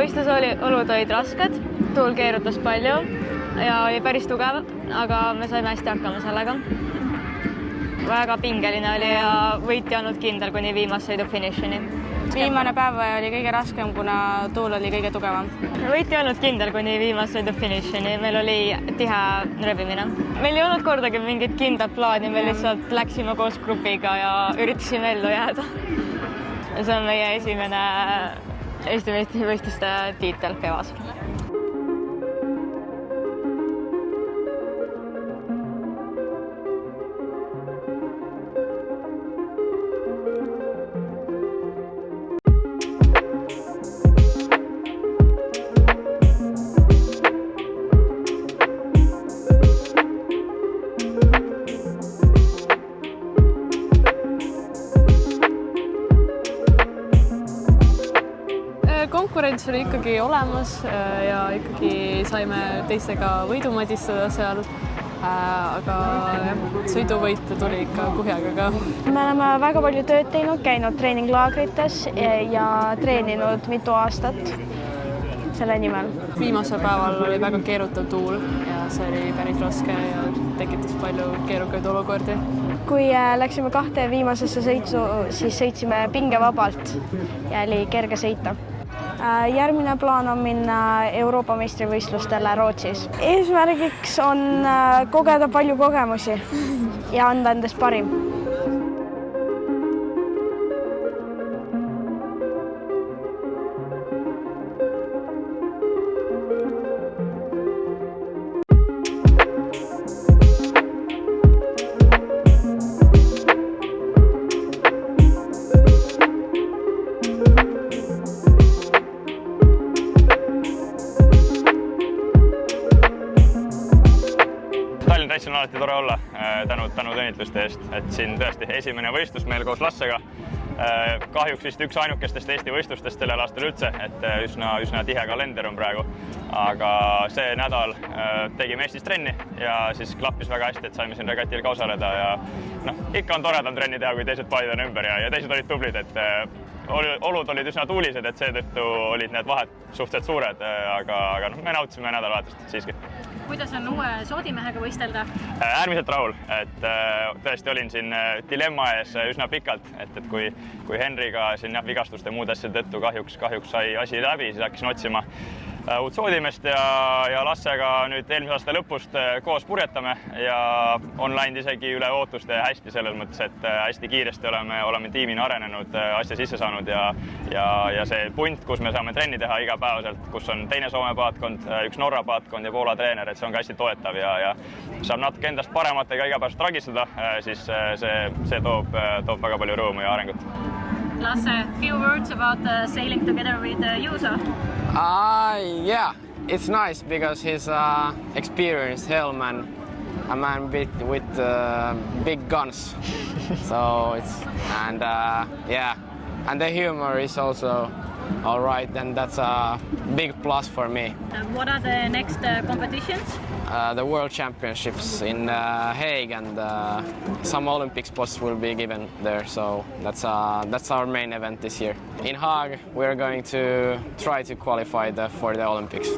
võistlusolud olid rasked, tuul keerutas palju ja oli päris tugev, aga me saime hästi hakkama sellega. Väga pingeline oli ja võit ei olnud kindel kuni viimase sõidu finišini. Viimane päev oli kõige raskem, kuna tuul oli kõige tugevam. Võit ei olnud kindel kuni viimase sõidu finišini, meil oli tihe rebimine. Meil ei olnud kordagi mingit kindlat plaani, me lihtsalt läksime koos grupiga ja üritasime ellu jääda. See on meie esimene Eesti meistrivõistluste tiitel Pevas. Konkurents oli ikkagi olemas ja ikkagi saime teistega võidu madistada seal, aga sõiduvõite tuli ikka kuhjaga ka. Me oleme väga palju tööd teinud, käinud treeninglaagrites ja treeninud mitu aastat selle nimel. Viimasel päeval oli väga keerutav tuul ja see oli päris raske ja tekitas palju keerukaid olukordi. Kui läksime 2 viimasesse sõitsu, siis sõitsime pingevabalt ja oli kerge sõita. Järgmine plaan on minna Euroopa meistrivõistlustele Rootsis. Eesmärgiks on kogeda palju kogemusi ja anda endast parim. Tallinna on alati tore olla, tänud õnnitluste eest, et siin tõesti esimene võistlus meil koos Lassega. Kahjuks vist üks ainukestest Eesti võistlustest sellel aastal üldse, et üsna tihe kalender on praegu. Aga see nädal tegime Eestis trenni ja siis klappis väga hästi, et saime siin regatil ka osaleda ja ikka on toredam trenni teha, kui teised paadid on ümber ja teised olid tublid, et olud olid üsna tuulised, et seetõttu olid need vahed suhteliselt suured, aga me nautisime nädalavahetust siiski. Kuidas on uue soodimehega võistelda? Äärmiselt rahul, et tõesti olin siin dilemma ees üsna pikalt, et kui Henriga siin vigastuste muud asjade tõttu kahjuks sai asi läbi, siis hakkasin otsima uut soodimest ja Lassega nüüd eelmise aasta lõpust koos purjetame ja on läinud isegi üle ootuste hästi selles mõttes, et hästi kiiresti oleme tiimina arenenud, asja sisse saanud ja see punt, kus me saame trenni teha igapäevaselt, kus on teine Soome paatkond, üks Norra paatkond ja Poola treener, et see on ka hästi toetav ja saab natuke endast parematega igapäevaselt tragistada, siis see toob väga palju rõõmu ja arengut. Lasse, few words about sailing together with Juuso. Yeah, it's nice because he's an experienced helmman, a man with big guns. So and the humor is also all right, and that's a big plus for me. What are the next competitions? The World Championships in Hague and some Olympic spots will be given there, so that's our main event this year. In Hague, we're going to try to qualify for the Olympics.